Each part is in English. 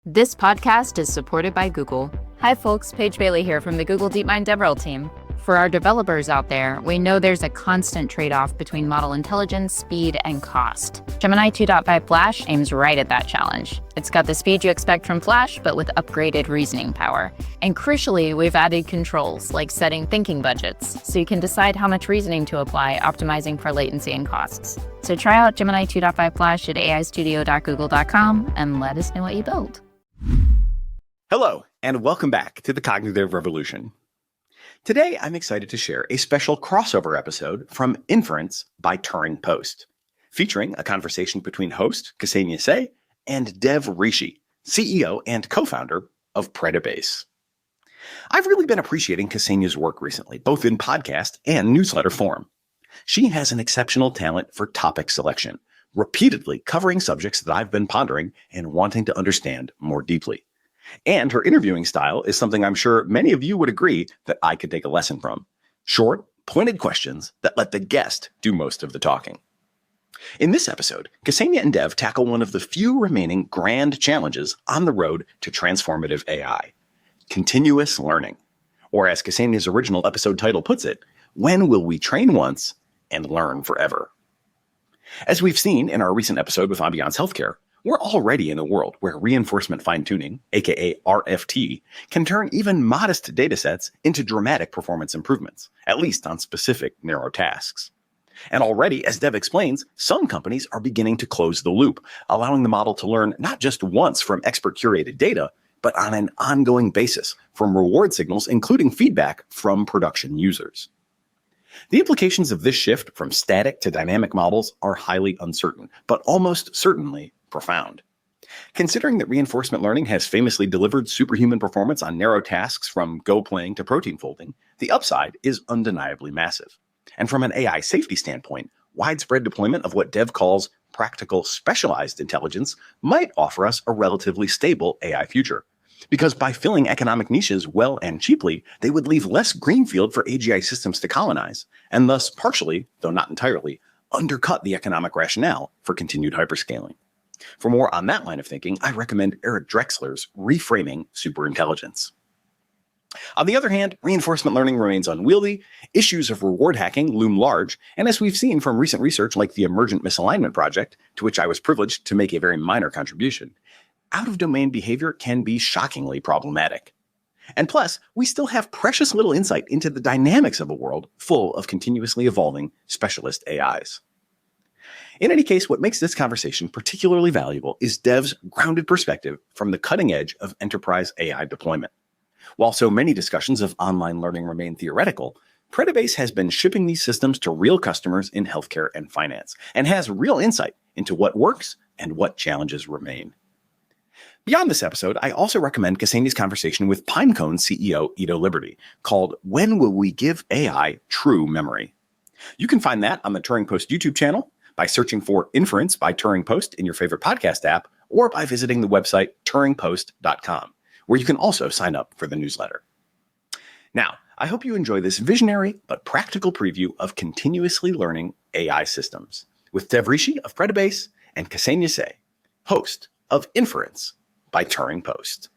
This podcast is supported by Google. Hi folks, Paige Bailey here from the Google DeepMind DevRel team. For our developers out there, we know there's a constant trade-off between model intelligence, speed, and cost. Gemini 2.5 Flash aims right at that challenge. It's got the speed you expect from Flash, but with upgraded reasoning power. And crucially, we've added controls, like setting thinking budgets, so you can decide how much reasoning to apply, optimizing for latency and costs. So try out Gemini 2.5 Flash at aistudio.google.com and let us know what you build. Hello, and welcome back to the Cognitive Revolution. Today, I'm excited to share a special crossover episode from Inference by Turing Post, featuring a conversation between host AGNTCY and dev Rishi, CEO and co-founder of Predibase. I've really been appreciating Ksenia's work recently, both in podcast and newsletter form. She has an exceptional talent for topic selection, repeatedly covering subjects that I've been pondering and wanting to understand more deeply. And her interviewing style is something I'm sure many of you would agree that I could take a lesson from. Short, pointed questions that let the guest do most of the talking. In this episode, Ksenia and Dev tackle one of the few remaining grand challenges on the road to transformative AI, continuous learning. Or as Ksenia's original episode title puts it, when will we train once and learn forever? As we've seen in our recent episode with Ambiance Healthcare, we're already in a world where reinforcement fine-tuning, aka RFT, can turn even modest datasets into dramatic performance improvements, at least on specific narrow tasks. And already, as Dev explains, some companies are beginning to close the loop, allowing the model to learn not just once from expert-curated data, but on an ongoing basis from reward signals, including feedback from production users. The implications of this shift from static to dynamic models are highly uncertain, but almost certainly profound. Considering that reinforcement learning has famously delivered superhuman performance on narrow tasks from Go playing to protein folding, the upside is undeniably massive. And from an AI safety standpoint, widespread deployment of what Dev calls practical specialized intelligence might offer us a relatively stable AI future. Because by filling economic niches well and cheaply, they would leave less greenfield for AGI systems to colonize, and thus partially, though not entirely, undercut the economic rationale for continued hyperscaling. For more on that line of thinking, I recommend Eric Drexler's Reframing Superintelligence. On the other hand, reinforcement learning remains unwieldy, issues of reward hacking loom large, and as we've seen from recent research like the Emergent Misalignment Project, to which I was privileged to make a very minor contribution, out-of-domain behavior can be shockingly problematic. And plus, we still have precious little insight into the dynamics of a world full of continuously evolving specialist AIs. In any case, what makes this conversation particularly valuable is Dev's grounded perspective from the cutting edge of enterprise AI deployment. While so many discussions of online learning remain theoretical, Predibase has been shipping these systems to real customers in healthcare and finance, and has real insight into what works and what challenges remain. Beyond this episode, I also recommend Ksenia's conversation with Pinecone CEO Ido Liberty, called When Will We Give AI True Memory? You can find that on the Turing Post YouTube channel, by searching for Inference by Turing Post in your favorite podcast app, or by visiting the website turingpost.com, where you can also sign up for the newsletter. Now, I hope you enjoy this visionary but practical preview of continuously learning AI systems with Dev Rishi of Predibase and AGNTCY, host of Inference by Turing Post.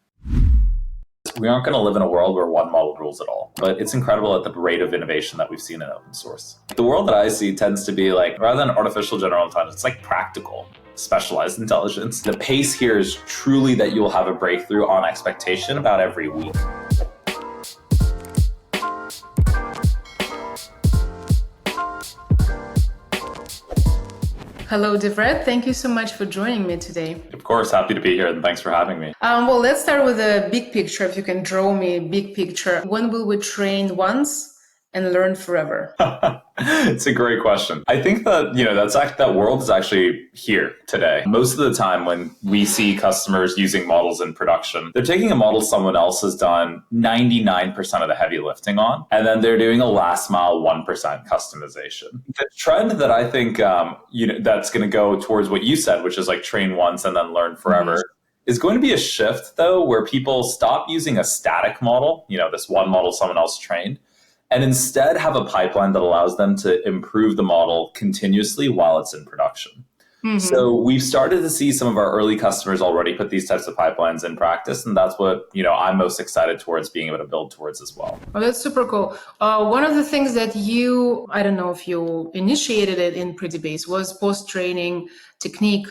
We aren't going to live in a world where one model rules it all, but it's incredible at the rate of innovation that we've seen in open source. The world that I see tends to be like, rather than artificial general intelligence, it's like practical, specialized intelligence. The pace here is truly that you'll have a breakthrough on expectation about every week. Hello, Devret. Thank you so much for joining me today. Of course, happy to be here, and thanks for having me. Well, let's start with a big picture. If you can draw me a big picture, when will we train once and learn forever? It's a great question. I think that, that world is actually here today. Most of the time when we see customers using models in production, they're taking a model someone else has done 99% of the heavy lifting on, and then they're doing a last mile 1% customization. The trend that I think, that's going to go towards what you said, which is like train once and then learn forever, is going to be a shift though, where people stop using a static model, this one model someone else trained, and instead have a pipeline that allows them to improve the model continuously while it's in production. So we've started to see some of our early customers already put these types of pipelines in practice. And that's what, I'm most excited towards being able to build towards as well. Oh, that's super cool. One of the things that I don't know if you initiated it in Predibase, was post-training technique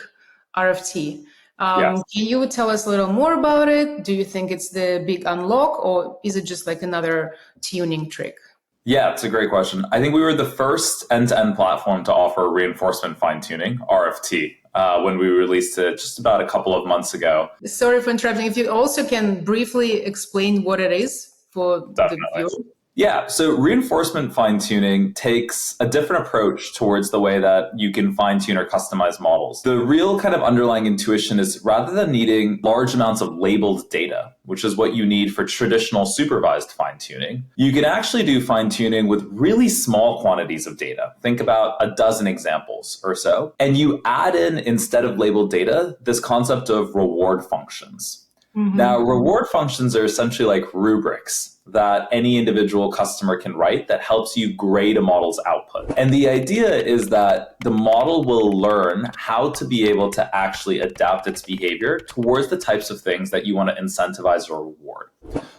RFT. Yes. Can you tell us a little more about it? Do you think it's the big unlock, or is it just like another tuning trick? Yeah, it's a great question. I think we were the first end-to-end platform to offer reinforcement fine-tuning, RFT, when we released it just about a couple of months ago. Sorry for interrupting. If you also can briefly explain what it is for the viewer. Yeah, so reinforcement fine-tuning takes a different approach towards the way that you can fine-tune or customize models. The real kind of underlying intuition is, rather than needing large amounts of labeled data, which is what you need for traditional supervised fine-tuning, you can actually do fine-tuning with really small quantities of data. Think about a dozen examples or so. And you add in, instead of labeled data, this concept of reward functions. Now, reward functions are essentially like rubrics that any individual customer can write that helps you grade a model's output. And the idea is that the model will learn how to be able to actually adapt its behavior towards the types of things that you want to incentivize or reward.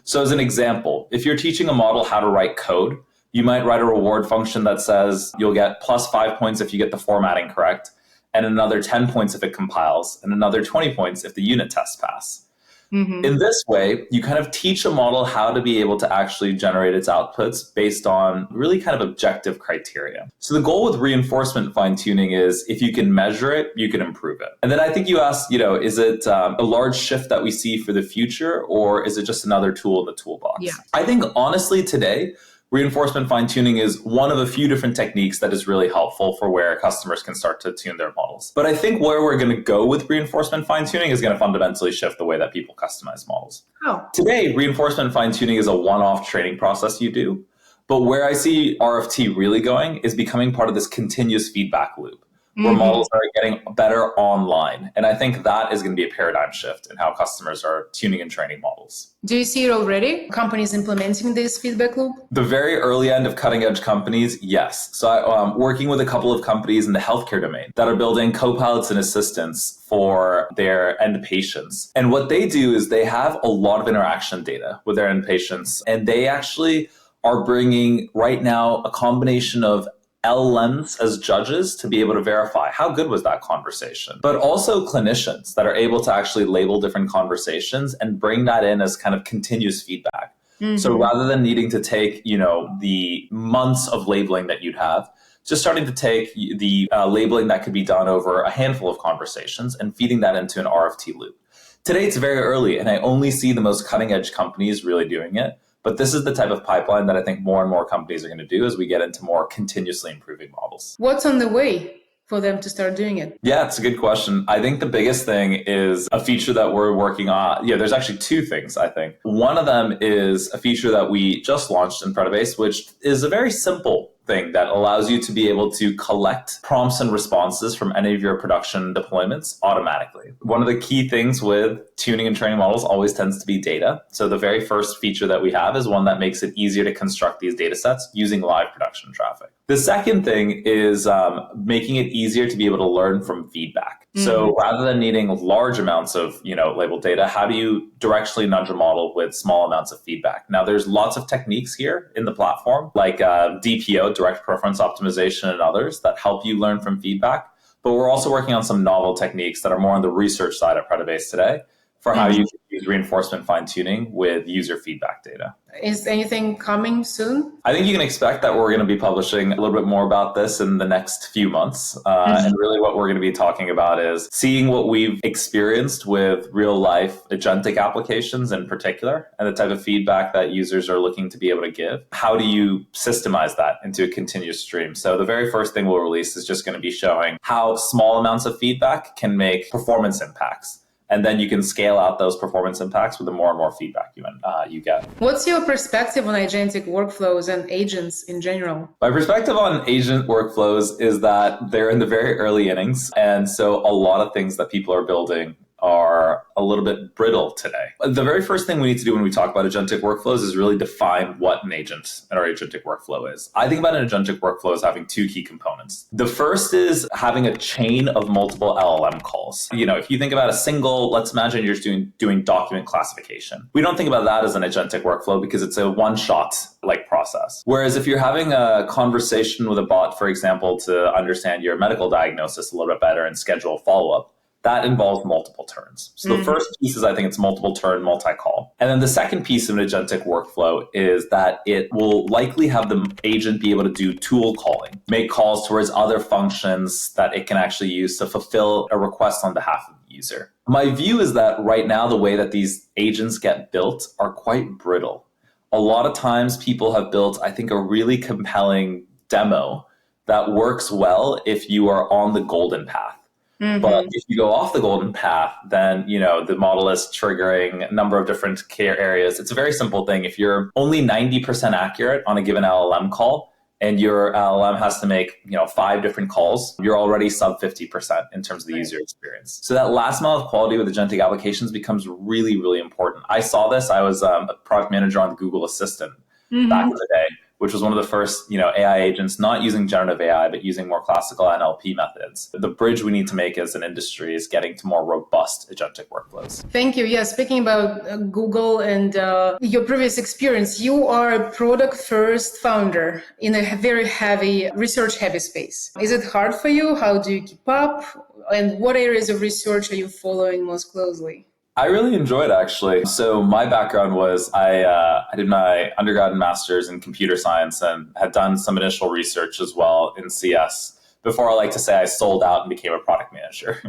So as an example, if you're teaching a model how to write code, you might write a reward function that says you'll get +5 points if you get the formatting correct, and another 10 points if it compiles, and another 20 points if the unit tests pass. In this way, you kind of teach a model how to be able to actually generate its outputs based on really kind of objective criteria. So the goal with reinforcement fine-tuning is, if you can measure it, you can improve it. And then I think you asked, is it a large shift that we see for the future, or is it just another tool in the toolbox? Yeah. I think honestly today, reinforcement fine-tuning is one of a few different techniques that is really helpful for where customers can start to tune their models. But I think where we're going to go with reinforcement fine-tuning is going to fundamentally shift the way that people customize models. Oh. Today, reinforcement fine-tuning is a one-off training process you do. But where I see RFT really going is becoming part of this continuous feedback loop, where models are getting better online. And I think that is going to be a paradigm shift in how customers are tuning and training models. Do you see it already? Companies implementing this feedback loop? The very early end of cutting edge companies, yes. So I'm working with a couple of companies in the healthcare domain that are building co-pilots and assistants for their end patients. And what they do is they have a lot of interaction data with their end patients. And they actually are bringing right now a combination of LLMs as judges to be able to verify how good was that conversation, but also clinicians that are able to actually label different conversations and bring that in as kind of continuous feedback. So rather than needing to take, the months of labeling that you'd have, just starting to take the labeling that could be done over a handful of conversations and feeding that into an RFT loop. Today, it's very early, and I only see the most cutting edge companies really doing it. But this is the type of pipeline that I think more and more companies are going to do as we get into more continuously improving models. What's on the way for them to start doing it? Yeah, it's a good question. I think the biggest thing is a feature that we're working on. Yeah, there's actually two things, I think. One of them is a feature that we just launched in Predibase, which is a very simple thing that allows you to be able to collect prompts and responses from any of your production deployments automatically. One of the key things with tuning and training models always tends to be data. So the very first feature that we have is one that makes it easier to construct these data sets using live production traffic. The second thing is making it easier to be able to learn from feedback. So rather than needing large amounts of labeled data, how do you directionally nudge a model with small amounts of feedback? Now, there's lots of techniques here in the platform, like DPO, direct preference optimization, and others that help you learn from feedback. But we're also working on some novel techniques that are more on the research side of Predibase today for how you can use reinforcement fine-tuning with user feedback data. Is anything coming soon? I think you can expect that we're going to be publishing a little bit more about this in the next few months. And really what we're going to be talking about is seeing what we've experienced with real-life agentic applications in particular, and the type of feedback that users are looking to be able to give. How do you systemize that into a continuous stream? So the very first thing we'll release is just going to be showing how small amounts of feedback can make performance impacts. And then you can scale out those performance impacts with the more and more feedback you get. What's your perspective on agentic workflows and agents in general? My perspective on agent workflows is that they're in the very early innings. And so a lot of things that people are building are a little bit brittle today. The very first thing we need to do when we talk about agentic workflows is really define what an agent or agentic workflow is. I think about an agentic workflow as having two key components. The first is having a chain of multiple LLM calls. If you think about a single, let's imagine you're doing document classification. We don't think about that as an agentic workflow because it's a one-shot like process. Whereas if you're having a conversation with a bot, for example, to understand your medical diagnosis a little bit better and schedule a follow-up, that involves multiple turns. So the first piece is I think it's multiple turn, multi-call. And then the second piece of an agentic workflow is that it will likely have the agent be able to do tool calling, make calls towards other functions that it can actually use to fulfill a request on behalf of the user. My view is that right now, the way that these agents get built are quite brittle. A lot of times people have built, I think, a really compelling demo that works well if you are on the golden path. But if you go off the golden path, then, the model is triggering a number of different care areas. It's a very simple thing. If you're only 90% accurate on a given LLM call and your LLM has to make, 5 different calls, you're already sub 50% in terms of the user experience. So that last mile of quality with agentic applications becomes really, really important. I saw this. I was a product manager on Google Assistant back in the day, which was one of the first, AI agents, not using generative AI, but using more classical NLP methods. The bridge we need to make as an industry is getting to more robust agentic workflows. Thank you. Yeah, speaking about Google and your previous experience, you are a product-first founder in a very heavy, research-heavy space. Is it hard for you? How do you keep up? And what areas of research are you following most closely? I really enjoyed actually. So my background was I did my undergrad and master's in computer science and had done some initial research as well in CS before I like to say I sold out and became a product manager.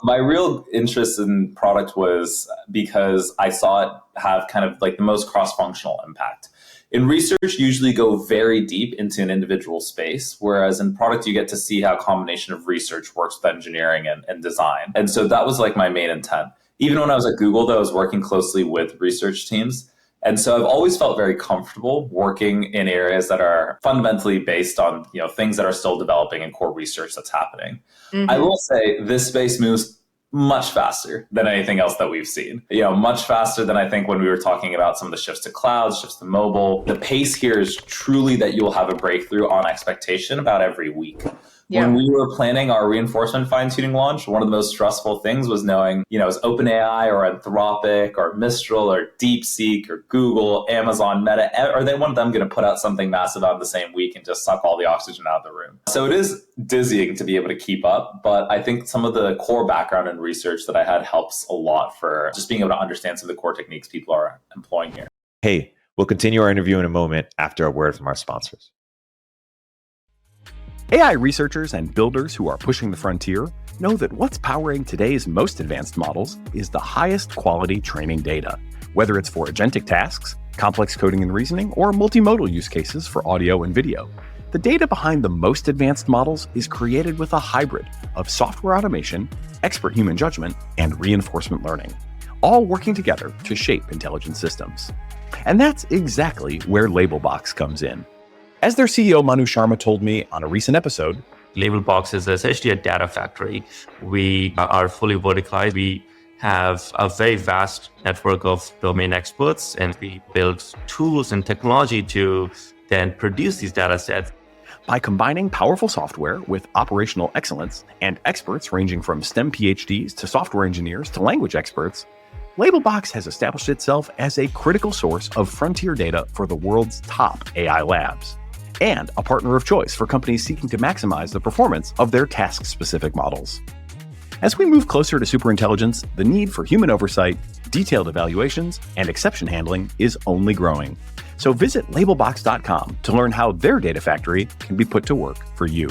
My real interest in product was because I saw it have kind of like the most cross-functional impact. In research, you usually go very deep into an individual space, whereas in product, you get to see how a combination of research works with engineering and design. And so that was like my main intent. Even when I was at Google, though, I was working closely with research teams. And so I've always felt very comfortable working in areas that are fundamentally based on, things that are still developing and core research that's happening. I will say this space moves much faster than anything else that we've seen. Much faster than I think when we were talking about some of the shifts to cloud, shifts to mobile. The pace here is truly that you'll have a breakthrough on expectation about every week. Yeah. When we were planning our reinforcement fine-tuning launch, one of the most stressful things was knowing, is OpenAI or Anthropic or Mistral or DeepSeek or Google, Amazon, Meta, are they one of them going to put out something massive out in the same week and just suck all the oxygen out of the room? So it is dizzying to be able to keep up, but I think some of the core background and research that I had helps a lot for just being able to understand some of the core techniques people are employing here. Hey, we'll continue our interview in a moment after a word from our sponsors. AI researchers and builders who are pushing the frontier know that what's powering today's most advanced models is the highest quality training data, whether it's for agentic tasks, complex coding and reasoning, or multimodal use cases for audio and video. The data behind the most advanced models is created with a hybrid of software automation, expert human judgment, and reinforcement learning, all working together to shape intelligent systems. And that's exactly where Labelbox comes in. As their CEO Manu Sharma told me on a recent episode, Labelbox is essentially a data factory. We are fully verticalized. We have a very vast network of domain experts, and we build tools and technology to then produce these data sets. By combining powerful software with operational excellence and experts ranging from STEM PhDs to software engineers to language experts, Labelbox has established itself as a critical source of frontier data for the world's top AI labs, and a partner of choice for companies seeking to maximize the performance of their task-specific models. As we move closer to superintelligence, the need for human oversight, detailed evaluations, and exception handling is only growing. So visit Labelbox.com to learn how their data factory can be put to work for you.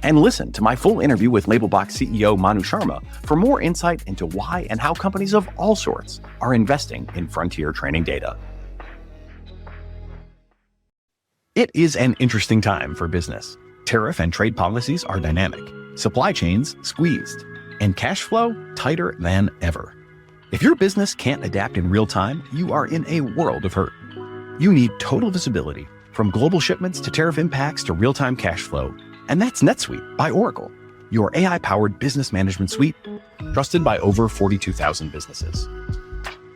And listen to my full interview with Labelbox CEO Manu Sharma for more insight into why and how companies of all sorts are investing in frontier training data. It is an interesting time for business. Tariff and trade policies are dynamic, supply chains squeezed, and cash flow tighter than ever. If your business can't adapt in real time, you are in a world of hurt. You need total visibility, from global shipments to tariff impacts to real-time cash flow. And that's NetSuite by Oracle, your AI-powered business management suite. trusted by over 42,000 businesses.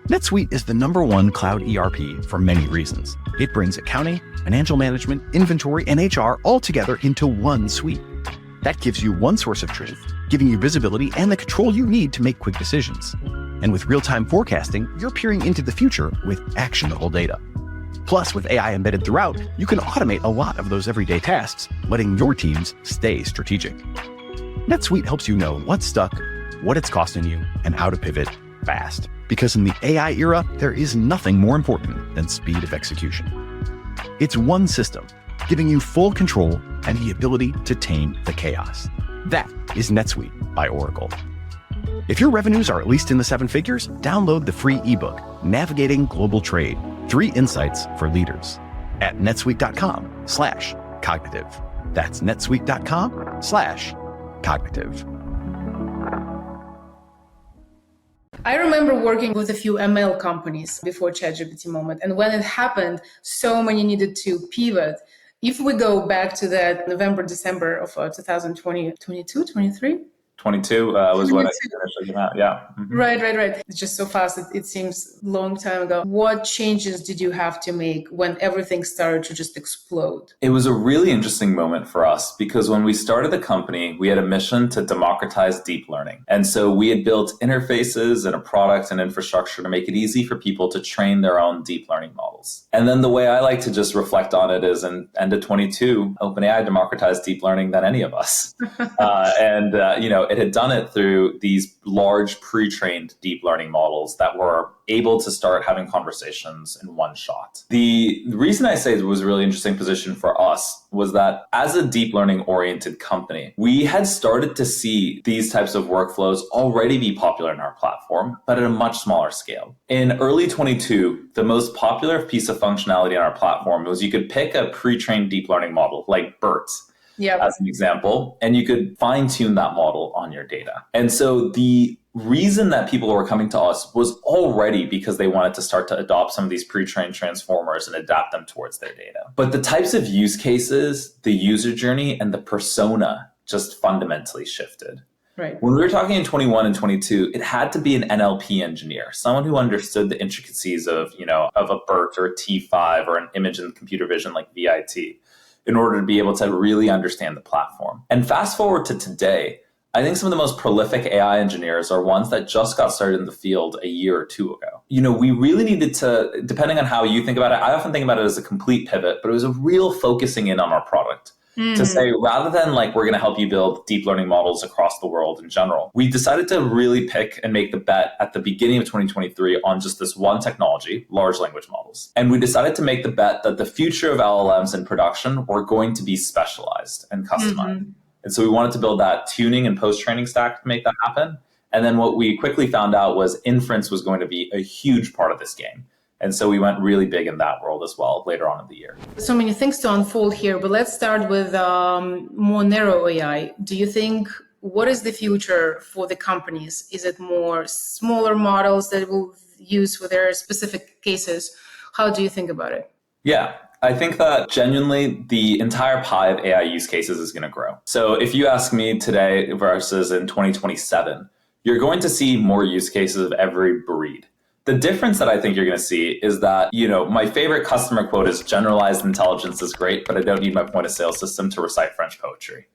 NetSuite is the #1 cloud ERP for many reasons. It brings accounting, financial management, inventory, and HR all together into one suite. That gives you one source of truth, giving you visibility and the control you need to make quick decisions. And with real-time forecasting, you're peering into the future with actionable data. Plus, with AI embedded throughout, you can automate a lot of those everyday tasks, letting your teams stay strategic. NetSuite helps you know what's stuck, what it's costing you, and how to pivot fast. Because in the AI era, there is nothing more important than speed of execution. It's one system, giving you full control and the ability to tame the chaos. That is NetSuite by Oracle. If your revenues are at least in the 7 figures, download the free ebook, Navigating Global Trade, 3 Insights for Leaders, at netsuite.com/cognitive. That's netsuite.com/cognitive. I remember working with a few ML companies before ChatGPT moment. And when it happened, so many needed to pivot. If we go back to that November, December of 2020, 22, 23? 22 was when I initially came out. Yeah. Mm-hmm. Right. It's just so fast. It seems a long time ago. What changes did you have to make when everything started to just explode? It was a really interesting moment for us because when we started the company, we had a mission to democratize deep learning. And so we had built interfaces and a product and infrastructure to make it easy for people to train their own deep learning models. And then the way I like to just reflect on it is in end of 22, OpenAI democratized deep learning than any of us. It had done it through these large pre-trained deep learning models that were able to start having conversations in one shot. The reason I say it was a really interesting position for us was that as a deep learning oriented company, we had started to see these types of workflows already be popular in our platform, but at a much smaller scale. In early 22, the most popular piece of functionality on our platform was you could pick a pre-trained deep learning model like BERT, as an example, and you could fine tune that model on your data. And so the reason that people were coming to us was already because they wanted to start to adopt some of these pre-trained transformers and adapt them towards their data. But the types of use cases, the user journey, and the persona just fundamentally shifted. Right. When we were talking in 21 and 22, it had to be an NLP engineer, someone who understood the intricacies of a BERT or a T5 or an image in computer vision like VIT, in order to be able to really understand the platform. And fast forward to today, I think some of the most prolific AI engineers are ones that just got started in the field a year or two ago. We really needed to, depending on how you think about it, I often think about it as a complete pivot, but it was a real focusing in on our product. To say, rather than we're going to help you build deep learning models across the world in general, we decided to really pick and make the bet at the beginning of 2023 on just this one technology, large language models. And we decided to make the bet that the future of LLMs in production were going to be specialized and customized. And so we wanted to build that tuning and post-training stack to make that happen. And then what we quickly found out was inference was going to be a huge part of this game. And so we went really big in that world as well later on in the year. So many things to unfold here, but let's start with more narrow AI. Do you think, what is the future for the companies? Is it more smaller models that will use for their specific cases? How do you think about it? Yeah. I think that genuinely the entire pie of AI use cases is going to grow. So if you ask me today versus in 2027, you're going to see more use cases of every breed. The difference that I think you're going to see is that, my favorite customer quote is generalized intelligence is great, but I don't need my point of sale system to recite French poetry.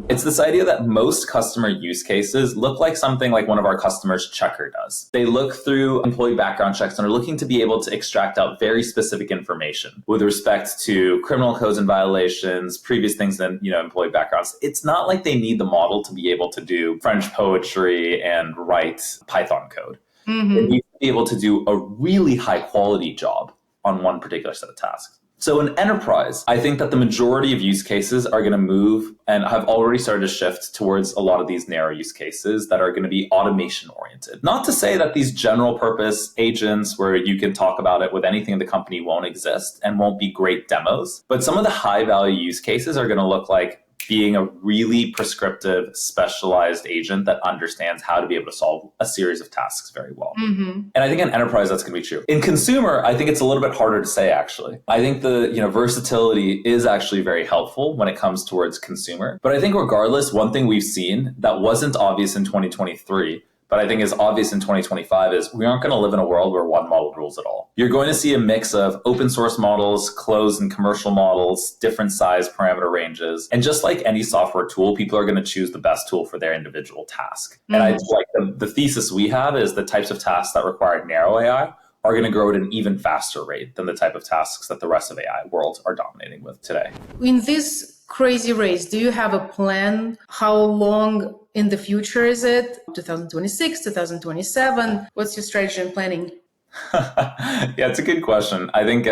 It's this idea that most customer use cases look like something like one of our customers, Checker, does. They look through employee background checks and are looking to be able to extract out very specific information with respect to criminal codes and violations, previous things than, employee backgrounds. It's not like they need the model to be able to do French poetry and write Python code. They need to be able to do a really high quality job on one particular set of tasks. So in enterprise, I think that the majority of use cases are going to move and have already started to shift towards a lot of these narrow use cases that are going to be automation oriented. Not to say that these general purpose agents where you can talk about it with anything in the company won't exist and won't be great demos, but some of the high value use cases are going to look like being a really prescriptive, specialized agent that understands how to be able to solve a series of tasks very well. And I think in enterprise, that's going to be true. In consumer, I think it's a little bit harder to say, actually. I think the versatility is actually very helpful when it comes towards consumer. But I think regardless, one thing we've seen that wasn't obvious in 2023, but I think is obvious in 2025 is we aren't going to live in a world where one model rules it all. You're going to see a mix of open source models, closed and commercial models, different size parameter ranges. And just like any software tool, people are going to choose the best tool for their individual task. And I like the thesis we have is the types of tasks that require narrow AI are going to grow at an even faster rate than the type of tasks that the rest of AI world are dominating with today. In this crazy race, do you have a plan? How long in the future is it? 2026, 2027? What's your strategy and planning? Yeah, it's a good question. I think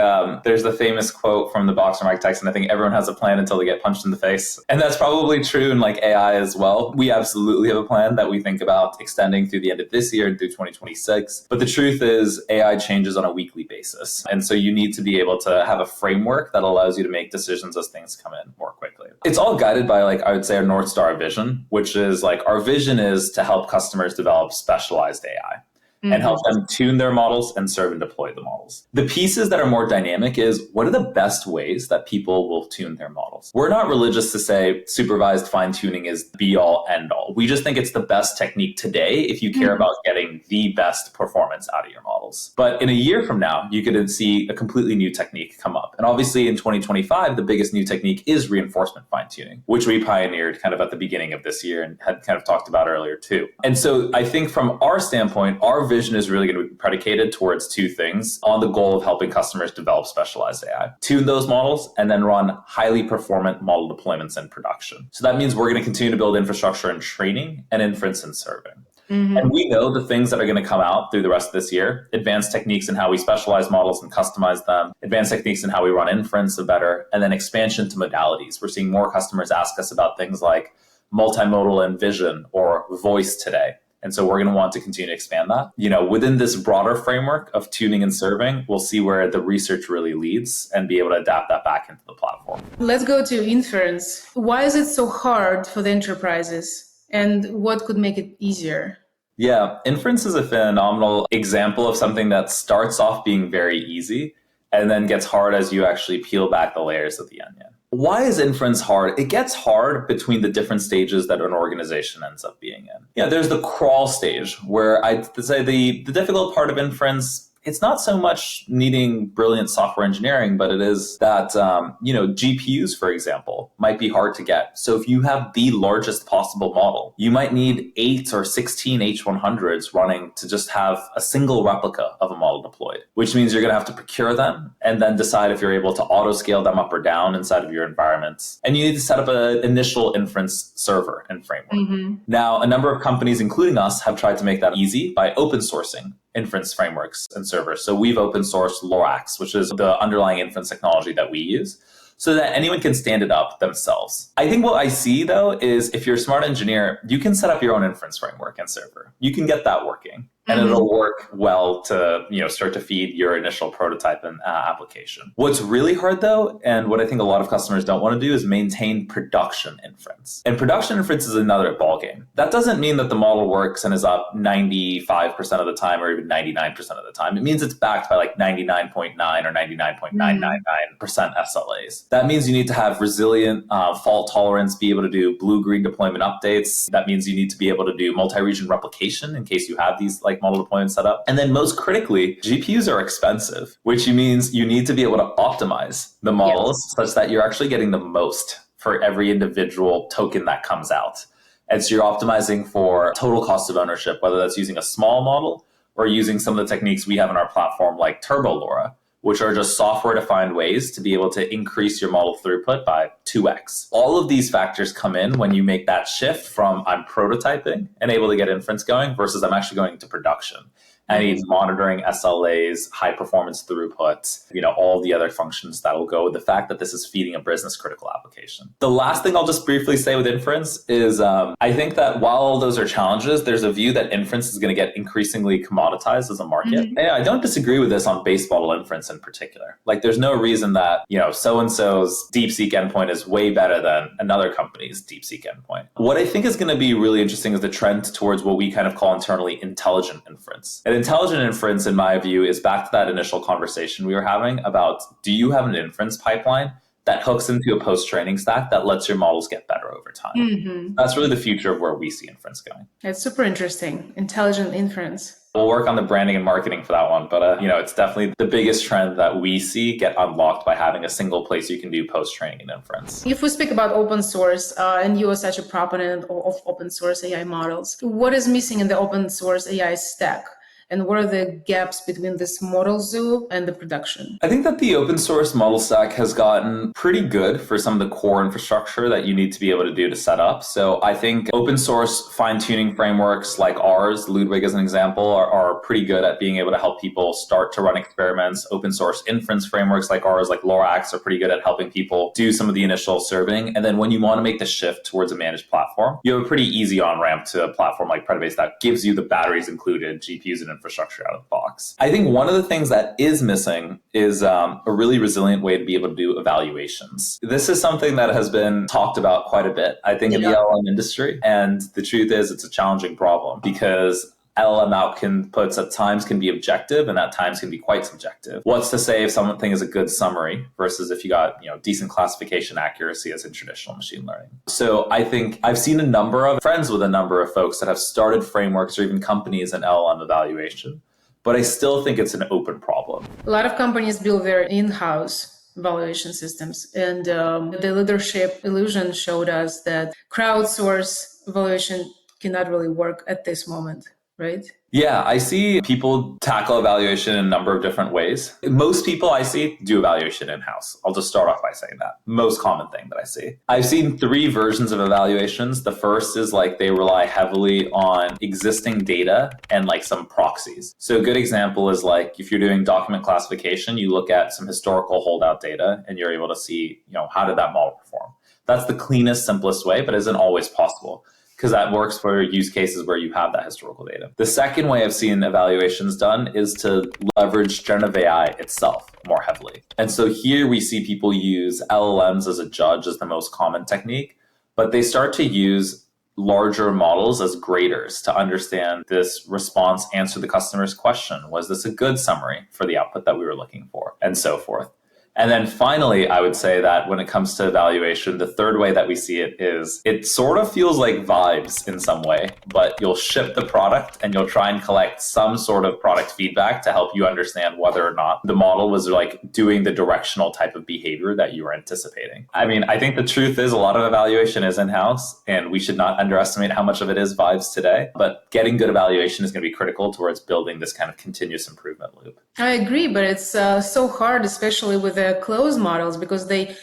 there's the famous quote from the boxer Mike Tyson. I think everyone has a plan until they get punched in the face. And that's probably true in like AI as well. We absolutely have a plan that we think about extending through the end of this year and through 2026. But the truth is AI changes on a weekly basis. And so you need to be able to have a framework that allows you to make decisions as things come in more quickly. It's all guided by like, I would say our North Star vision, which is like our vision is to help customers develop specialized AI. And help them tune their models and serve and deploy the models. The pieces that are more dynamic is what are the best ways that people will tune their models? We're not religious to say supervised fine tuning is be all end all. We just think it's the best technique today if you care about getting the best performance out of your models. But in a year from now, you could see a completely new technique come up. And obviously in 2025, the biggest new technique is reinforcement fine tuning, which we pioneered kind of at the beginning of this year and had kind of talked about earlier too. And so I think from our standpoint, our vision is really going to be predicated towards two things on the goal of helping customers develop specialized AI, tune those models, and then run highly performant model deployments in production. So that means we're going to continue to build infrastructure and training and inference and serving. And we know the things that are going to come out through the rest of this year, advanced techniques in how we specialize models and customize them, advanced techniques in how we run inference better, and then expansion to modalities. We're seeing more customers ask us about things like multimodal and vision or voice today. And so we're going to want to continue to expand that. You know, within this broader framework of tuning and serving, we'll see where the research really leads and be able to adapt that back into the platform. Let's go to inference. Why is it so hard for the enterprises? And what could make it easier? Yeah, inference is a phenomenal example of something that starts off being very easy and then gets hard as you actually peel back the layers of the onion. Why is inference hard? It gets hard between the different stages that an organization ends up being in. Yeah, there's the crawl stage where I'd say the difficult part of inference, it's not so much needing brilliant software engineering, but it is that, GPUs, for example, might be hard to get. So if you have the largest possible model, you might need 8 or 16 H100s running to just have a single replica of a model deployed, which means you're going to have to procure them and then decide if you're able to auto scale them up or down inside of your environments. And you need to set up an initial inference server and framework. Now, a number of companies, including us, have tried to make that easy by open sourcing inference frameworks and servers. So we've open sourced Lorax, which is the underlying inference technology that we use, so that anyone can stand it up themselves. I think what I see, though, is if you're a smart engineer, you can set up your own inference framework and server. You can get that working. And it'll work well to start to feed your initial prototype and application. What's really hard, though, and what I think a lot of customers don't want to do is maintain production inference. And production inference is another ballgame. That doesn't mean that the model works and is up 95% of the time or even 99% of the time. It means it's backed by like 99.9 or 99.999% SLAs. That means you need to have resilient fault tolerance, be able to do blue-green deployment updates. That means you need to be able to do multi-region replication in case you have these like model deployment set up. And then most critically, GPUs are expensive, which means you need to be able to optimize the models such that you're actually getting the most for every individual token that comes out. And so you're optimizing for total cost of ownership, whether that's using a small model or using some of the techniques we have in our platform like Turbo LoRa, which are just software-defined ways to be able to increase your model throughput by 2x. All of these factors come in when you make that shift from I'm prototyping and able to get inference going versus I'm actually going to production. I need monitoring SLAs, high performance throughput, all the other functions that will go with the fact that this is feeding a business critical application. The last thing I'll just briefly say with inference is I think that while all those are challenges, there's a view that inference is going to get increasingly commoditized as a market. And I don't disagree with this on base model inference in particular. Like there's no reason that, so-and-so's DeepSeek endpoint is way better than another company's DeepSeek endpoint. What I think is going to be really interesting is the trend towards what we kind of call internally intelligent inference. And intelligent inference, in my view, is back to that initial conversation we were having about, do you have an inference pipeline that hooks into a post-training stack that lets your models get better over time. That's really the future of where we see inference going. That's super interesting. Intelligent inference. We'll work on the branding and marketing for that one, but it's definitely the biggest trend that we see get unlocked by having a single place you can do post-training and inference. If we speak about open source, and you are such a proponent of open source AI models, what is missing in the open source AI stack? And what are the gaps between this model zoo and the production? I think that the open source model stack has gotten pretty good for some of the core infrastructure that you need to be able to do to set up. So I think open source fine-tuning frameworks like ours, Ludwig as an example, are pretty good at being able to help people start to run experiments. Open source inference frameworks like ours, like Lorax, are pretty good at helping people do some of the initial serving. And then when you want to make the shift towards a managed platform, you have a pretty easy on-ramp to a platform like Predibase that gives you the batteries included, GPUs, and infrastructure out of the box. I think one of the things that is missing is a really resilient way to be able to do evaluations. This is something that has been talked about quite a bit, I think, in the LLM industry. And the truth is it's a challenging problem because LLM outputs at times can be objective and at times can be quite subjective. What's to say if something is a good summary versus if you got decent classification accuracy as in traditional machine learning? So I think I've seen a number of friends with a number of folks that have started frameworks or even companies in LLM evaluation, but I still think it's an open problem. A lot of companies build their in-house evaluation systems, and the leadership illusion showed us that crowdsource evaluation cannot really work at this moment. Right? Yeah, I see people tackle evaluation in a number of different ways. Most people I see do evaluation in-house. I'll just start off by saying that. Most common thing that I see. I've seen 3 versions of evaluations. The first is like they rely heavily on existing data and like some proxies. So a good example is like if you're doing document classification, you look at some historical holdout data and you're able to see, how did that model perform? That's the cleanest, simplest way, but isn't always possible, because that works for use cases where you have that historical data. The second way I've seen evaluations done is to leverage generative AI itself more heavily. And so here we see people use LLMs as a judge as the most common technique, but they start to use larger models as graders to understand this response, answer the customer's question. Was this a good summary for the output that we were looking for? And so forth. And then finally, I would say that when it comes to evaluation, the third way that we see it is it sort of feels like vibes in some way, but you'll ship the product and you'll try and collect some sort of product feedback to help you understand whether or not the model was like doing the directional type of behavior that you were anticipating. I mean, I think the truth is a lot of evaluation is in-house and we should not underestimate how much of it is vibes today, but getting good evaluation is going to be critical towards building this kind of continuous improvement loop. I agree, but it's so hard, especially with the closed models, because they,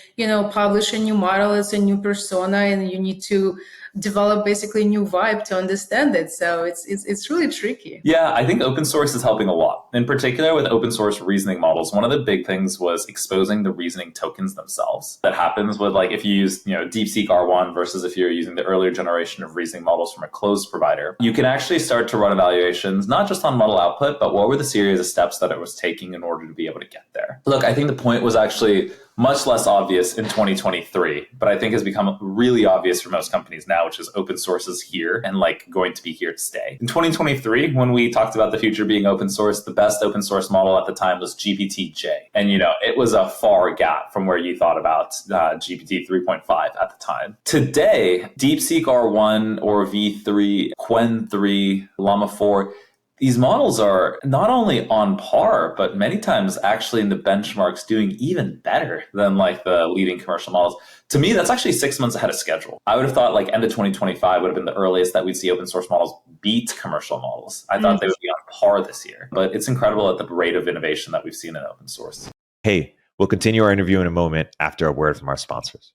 publish a new model, it's a new persona, and you need to develop basically a new vibe to understand it. So it's really tricky. Yeah, I think open source is helping a lot. In particular with open source reasoning models, one of the big things was exposing the reasoning tokens themselves. That happens with like if you use DeepSeek R1 versus if you're using the earlier generation of reasoning models from a closed provider. You can actually start to run evaluations, not just on model output, but what were the series of steps that it was taking in order to be able to get there. Look, I think the point was actually much less obvious in 2023, but I think has become really obvious for most companies now, which is open source is here and like going to be here to stay. In 2023, when we talked about the future being open source, the best open source model at the time was GPT-J. And it was a far gap from where you thought about GPT 3.5 at the time. Today, DeepSeek R1 or V3, Qwen 3, Llama 4, these models are not only on par, but many times actually in the benchmarks doing even better than like the leading commercial models. To me, that's actually 6 months ahead of schedule. I would have thought like end of 2025 would have been the earliest that we'd see open source models beat commercial models. I thought they would be on par this year, but it's incredible at the rate of innovation that we've seen in open source. Hey, we'll continue our interview in a moment after a word from our sponsors.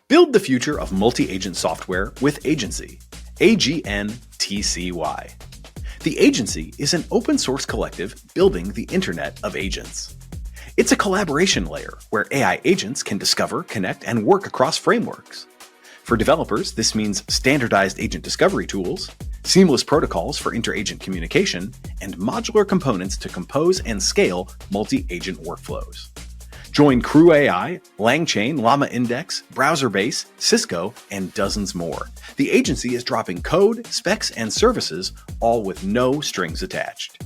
Build the future of multi-agent software with AGNTCY, AGNTCY. The Agency is an open source collective building the Internet of Agents. It's a collaboration layer where AI agents can discover, connect, and work across frameworks. For developers, this means standardized agent discovery tools, seamless protocols for inter-agent communication, and modular components to compose and scale multi-agent workflows. Join Crew AI, LangChain, Llama Index, BrowserBase, Cisco, and dozens more. The agency is dropping code, specs, and services, all with no strings attached.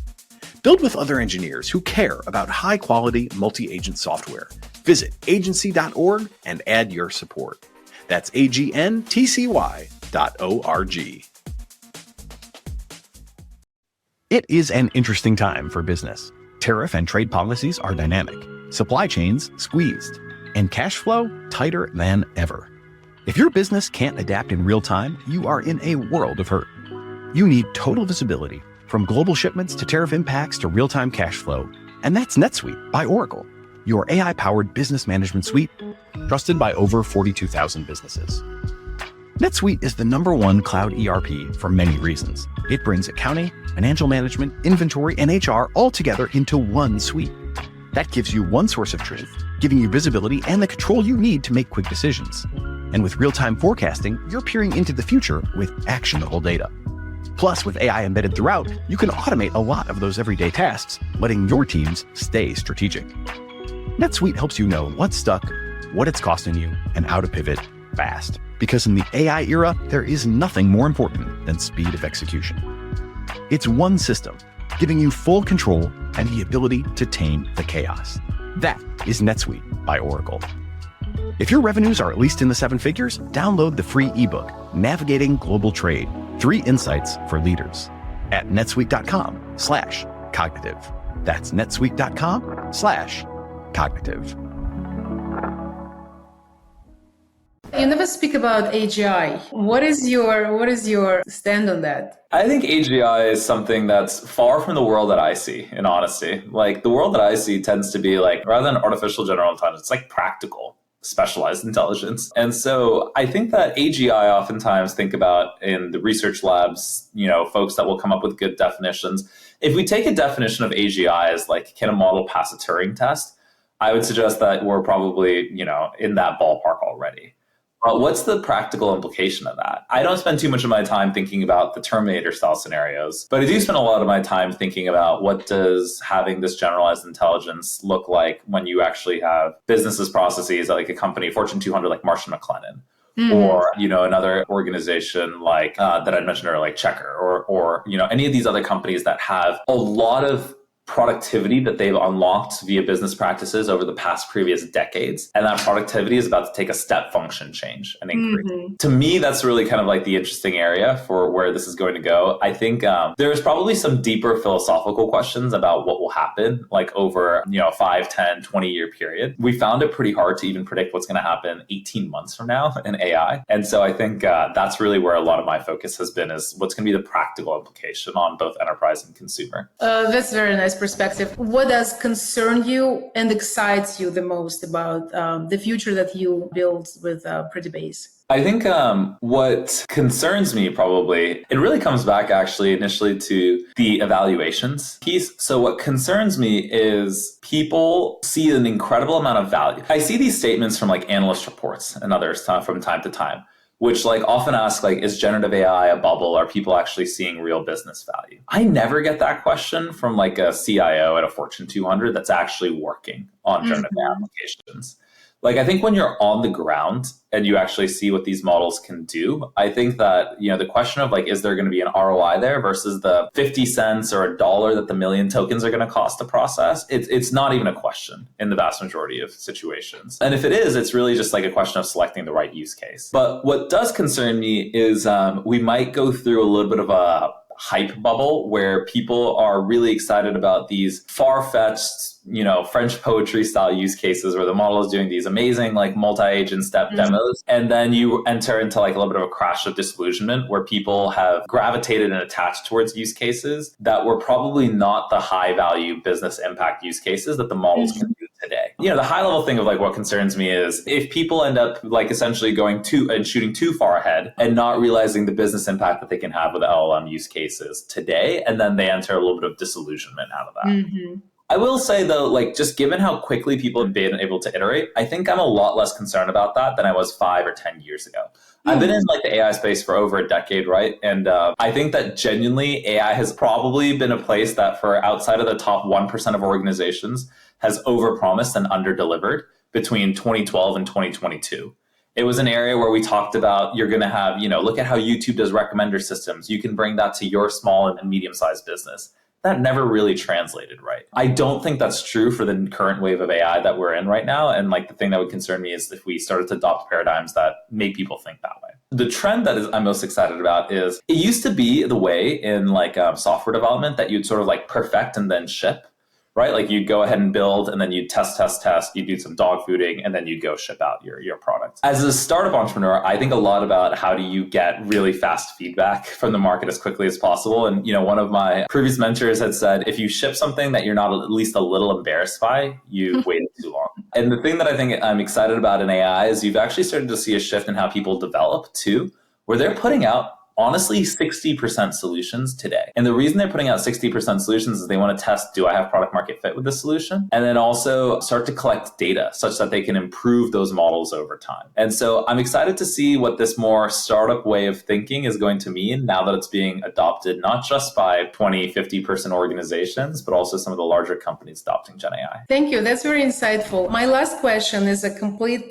Build with other engineers who care about high-quality multi-agent software. Visit agency.org and add your support. That's AGNTCY.org. It is an interesting time for business. Tariff and trade policies are dynamic, supply chains squeezed, and cash flow tighter than ever. If your business can't adapt in real time, you are in a world of hurt. You need total visibility, from global shipments to tariff impacts to real-time cash flow. And that's NetSuite by Oracle, your AI-powered business management suite, trusted by over 42,000 businesses. NetSuite is the #1 cloud ERP for many reasons. It brings accounting, financial management, inventory, and HR all together into one suite. That gives you one source of truth, giving you visibility and the control you need to make quick decisions. And with real-time forecasting, you're peering into the future with actionable data. Plus, with AI embedded throughout, you can automate a lot of those everyday tasks, letting your teams stay strategic. NetSuite helps you know what's stuck, what it's costing you, and how to pivot fast. Because in the AI era, there is nothing more important than speed of execution. It's one system, giving you full control and the ability to tame the chaos. That is NetSuite by Oracle. If your revenues are at least in the 7 figures, download the free ebook, Navigating Global Trade, 3 Insights for Leaders, at netsuite.com/cognitive. That's netsuite.com/cognitive. You never speak about AGI. What is your stand on that? I think AGI is something that's far from the world that I see, in honesty. Like, the world that I see tends to be like, rather than artificial general intelligence, it's like practical, specialized intelligence. And so I think that AGI oftentimes think about in the research labs, folks that will come up with good definitions. If we take a definition of AGI as like, can a model pass a Turing test? I would suggest that we're probably, in that ballpark already. What's the practical implication of that? I don't spend too much of my time thinking about the Terminator style scenarios, but I do spend a lot of my time thinking about what does having this generalized intelligence look like when you actually have businesses processes like a company, Fortune 200, like Marsh & McLennan, or, another organization like that I mentioned earlier, like Checker, or any of these other companies that have a lot of productivity that they've unlocked via business practices over the past previous decades. And that productivity is about to take a step function change and increase. To me, that's really kind of like the interesting area for where this is going to go. I think there's probably some deeper philosophical questions about what will happen like over, 5, 10, 20-year period. We found it pretty hard to even predict what's going to happen 18 months from now in AI. And so I think that's really where a lot of my focus has been, is what's going to be the practical implication on both enterprise and consumer. That's very nice perspective. What does concern you and excites you the most about the future that you build with Predibase? I think what concerns me probably, it really comes back actually initially to the evaluations piece. So what concerns me is people see an incredible amount of value. I see these statements from like analyst reports and others from time to time, which like often ask like, is generative AI a bubble? Are people actually seeing real business value? I never get that question from like a CIO at a Fortune 200 that's actually working on generative AI applications. Like, I think when you're on the ground and you actually see what these models can do, I think that, the question of like, is there going to be an ROI there versus the 50 cents or $1 that the million tokens are going to cost to process? It's not even a question in the vast majority of situations. And if it is, it's really just like a question of selecting the right use case. But what does concern me is we might go through a little bit of a hype bubble where people are really excited about these far-fetched, French poetry style use cases where the model is doing these amazing like multi-agent step demos. And then you enter into like a little bit of a crash of disillusionment where people have gravitated and attached towards use cases that were probably not the high value business impact use cases that the models can do today. The high level thing of like what concerns me is if people end up like essentially going and shooting too far ahead and not realizing the business impact that they can have with LLM use cases today, and then they enter a little bit of disillusionment out of that. I will say though, like just given how quickly people have been able to iterate, I think I'm a lot less concerned about that than I was 5 or 10 years ago. I've been in like the AI space for over a decade, right? And I think that genuinely AI has probably been a place that for outside of the top 1% of organizations has overpromised and underdelivered between 2012 and 2022. It was an area where we talked about you're going to have, look at how YouTube does recommender systems. You can bring that to your small and medium-sized business. that never really translated right. I don't think that's true for the current wave of AI that we're in right now. And like the thing that would concern me is if we started to adopt paradigms that make people think that way. The trend that I'm most excited about is it used to be the way in like software development that you'd sort of like perfect and then ship. Right? Like you'd go ahead and build and then you'd test, you'd do some dog fooding and then you'd go ship out your product. As a startup entrepreneur, I think a lot about how do you get really fast feedback from the market as quickly as possible. And, one of my previous mentors had said, if you ship something that you're not at least a little embarrassed by, you've waited too long. And the thing that I think I'm excited about in AI is you've actually started to see a shift in how people develop too, where they're putting out honestly 60% solutions today. And the reason they're putting out 60% solutions is they want to test, do I have product market fit with this solution? And then also start to collect data such that they can improve those models over time. And so I'm excited to see what this more startup way of thinking is going to mean now that it's being adopted, not just by 20, 50 person organizations, but also some of the larger companies adopting Gen AI. Thank you. That's very insightful. My last question is a complete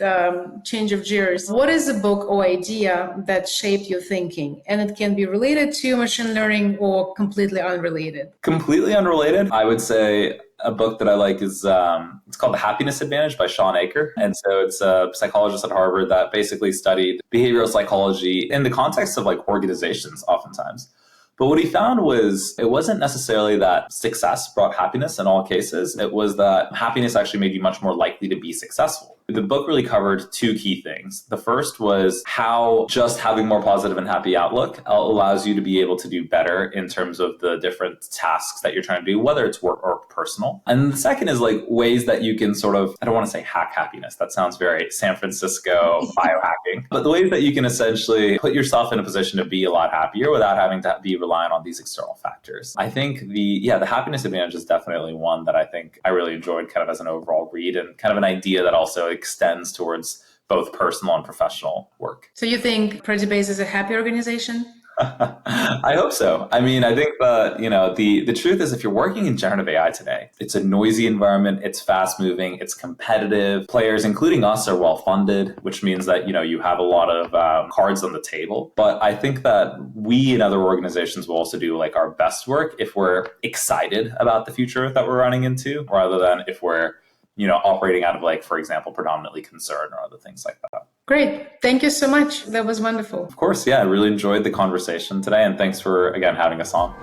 change of gears. What is a book or idea that shaped your thinking? And it can be related to machine learning or completely unrelated. Completely unrelated. I would say a book that I like is it's called The Happiness Advantage by Sean Aker. And so it's a psychologist at Harvard that basically studied behavioral psychology in the context of like organizations oftentimes. But what he found was it wasn't necessarily that success brought happiness in all cases. It was that happiness actually made you much more likely to be successful. The book really covered two key things. The first was how just having more positive and happy outlook allows you to be able to do better in terms of the different tasks that you're trying to do, whether it's work or personal. And the second is like ways that you can sort of, I don't want to say hack happiness. That sounds very San Francisco biohacking. But the ways that you can essentially put yourself in a position to be a lot happier without having to be reliant on these external factors. I think the Happiness Advantage is definitely one that I think I really enjoyed kind of as an overall read and kind of an idea that also extends towards both personal and professional work. So you think Predibase is a happy organization? I hope so. I mean, I think that, the truth is if you're working in generative AI today, it's a noisy environment, it's fast moving, it's competitive. Players, including us, are well funded, which means that, you have a lot of cards on the table. But I think that we and other organizations will also do like our best work if we're excited about the future that we're running into, rather than if we're operating out of like, for example, predominantly concern or other things like that. Great. Thank you so much. That was wonderful. Of course. Yeah. I really enjoyed the conversation today. And thanks for, again, having us on.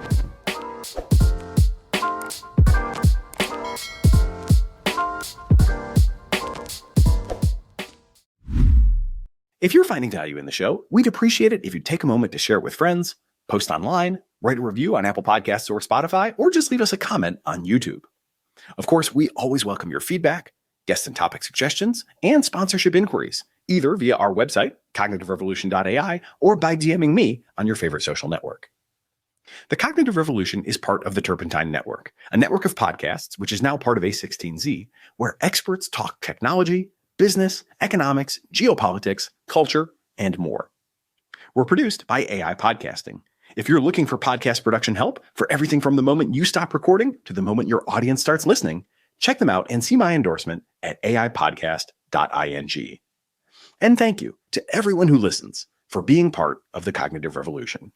If you're finding value in the show, we'd appreciate it if you'd take a moment to share it with friends, post online, write a review on Apple Podcasts or Spotify, or just leave us a comment on YouTube. Of course, we always welcome your feedback, guest and topic suggestions, and sponsorship inquiries, either via our website, cognitiverevolution.ai, or by DMing me on your favorite social network. The Cognitive Revolution is part of the Turpentine Network, a network of podcasts which is now part of A16Z, where experts talk technology, business, economics, geopolitics, culture, and more. We're produced by AI Podcasting. If you're looking for podcast production help for everything from the moment you stop recording to the moment your audience starts listening, check them out and see my endorsement at aipodcast.ing. And thank you to everyone who listens for being part of the Cognitive Revolution.